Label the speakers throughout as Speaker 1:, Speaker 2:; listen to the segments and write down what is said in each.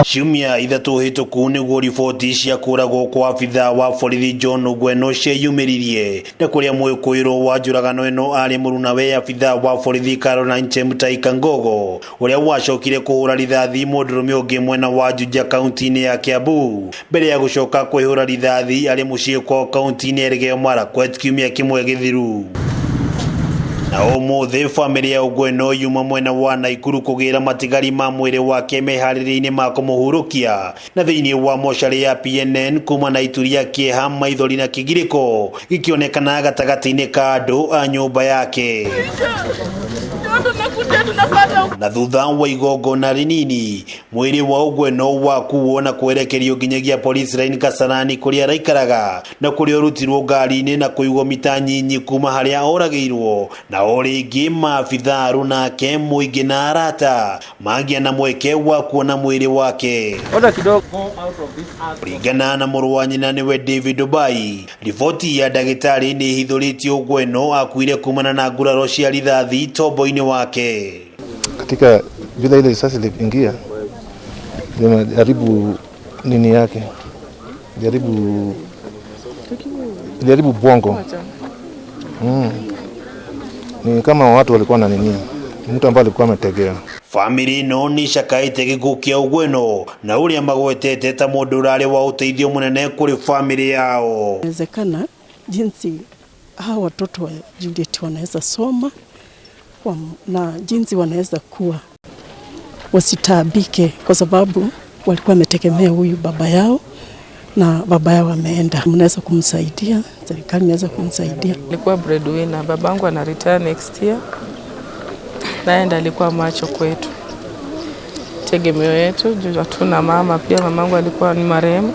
Speaker 1: Ciumia ithatu hituku niguo riboti cia kuuragwo kwa abithaa wa borithi John Ogweno ciumiririe na kuria mwikuiro wa njuragano eno ari murunawe abithaa wa borithi Kangogo uria wacokire kuhura rithathi mundurume ungi mwena wa Juja kaunti-ini ya Kiambu mbere ya gucoka kwihura rithathi ari mucii kwa kaunti-ini ya Elgeyo Marakwet kiumia kimwe githiru. Na umuthi family ya Ogweno yuma mwena wa Nakuru kugira matigari ma mwiri wake mehariri-ini ma kumuhurukia na thiini wa mochari ya PNN kuumana ituria kieha maithori na kigiriko gikionekana gatagati-ini ka andu a nyumba yake. Na thutha wa igongona rinini mwiri wa Ogweno wakuo na kwerekerio nginyagia police line Kasarani kuria araikaraga na kuria urutirwo ngari-ini na kuigwo mita nyinyi kuma haria oragirwo na oringi maabithaa nake muingi na arata magia na mweke wa kuona mwiri wake. Kuringana na muru wa nyina niwe David Dubai, riboti ya ndagitari ni ihithuritie Ogweno akuire kuumana na nguraro cia rithathi tombo-ini wake.
Speaker 2: Katika vile ile risasi iliingia iliharibu nini yake, iliharibu bongo. Ni kama watu walikuwa na nini, mtu ambaye alikuwa ametegea.
Speaker 1: Family no ni shakaite Gikuu kia Ogweno na uria magwetete ta mundu urari wa uteithio munene kuri family yao.
Speaker 3: Inawezekana jinsi hao watoto wa Juliet wanaweza soma na jinsi wanaweza kuwa wasitabike kwa sababu walikuwa wametegemea huyu baba yao na baba yao ameenda. Mnaweza kumsaidia, serikali inaweza kumsaidia.
Speaker 4: Nilikuwa breadwinner, babangu ana retire next year. Naenda alikuwa macho kwetu. Tegemeo yetu, juu hatuna mama, pia mamangu alikuwa ni marehemu.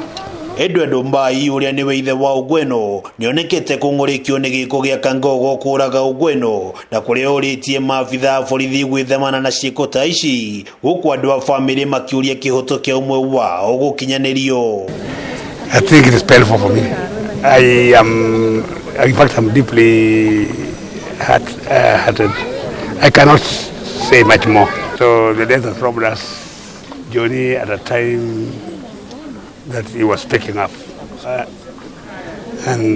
Speaker 1: Edward Mbai uria niwe ithe wa Ogweno nionekete kungurikio ni giko gia Kangogo kuuraga Ogweno na kuria uritie maabithaa borithi gwithemana na ciiko ta ici guku andu a family makiuria kihoto kia umwe wao gukinyanirio.
Speaker 5: I think it is painful for me. In fact, I'm deeply hurted. I cannot say much more. So the death has robbed us, Johnny, at a time that he was picking up. And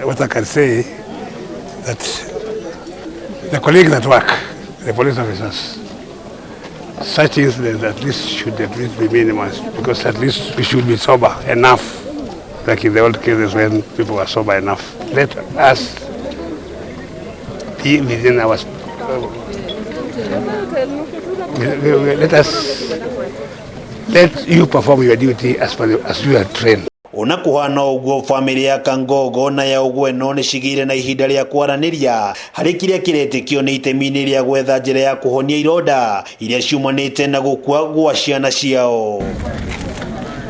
Speaker 5: what I can say, that the colleagues at work, the police officers, such incidents at least be minimized, because at least we should be sober enough, like in the old cases when people were sober enough. Let us be within our let you perform your duty as you are trained.
Speaker 1: Unakuhana uguo family ya Kangogo na ya Ogweno ni shigire na ihinda ria kwaraniria hari kiria kiretikio ni itemi-ini ria gwetha njira ya kuhonia ironda iria ciumanite na gukua gwa ciana ciao.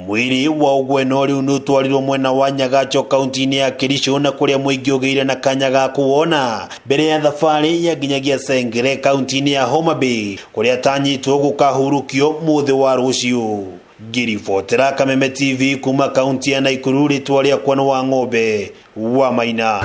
Speaker 1: Mwiri wa Ogweno riu nutwarirwo mwena wa Nyagacho kaunti-ini ya Kiritu na kuria muingi ugeire na kanya ga kuona mbere ya thabari ya nginyagia Sengere kaunti-ini ya Homa Bay kuria tanyitwo gukahurukio muthi wa rucio. Ngiribotera Kameme TV kuma kaunti ya Nakuru, ritwa riakwa ni wa ng'ombe wa Maina.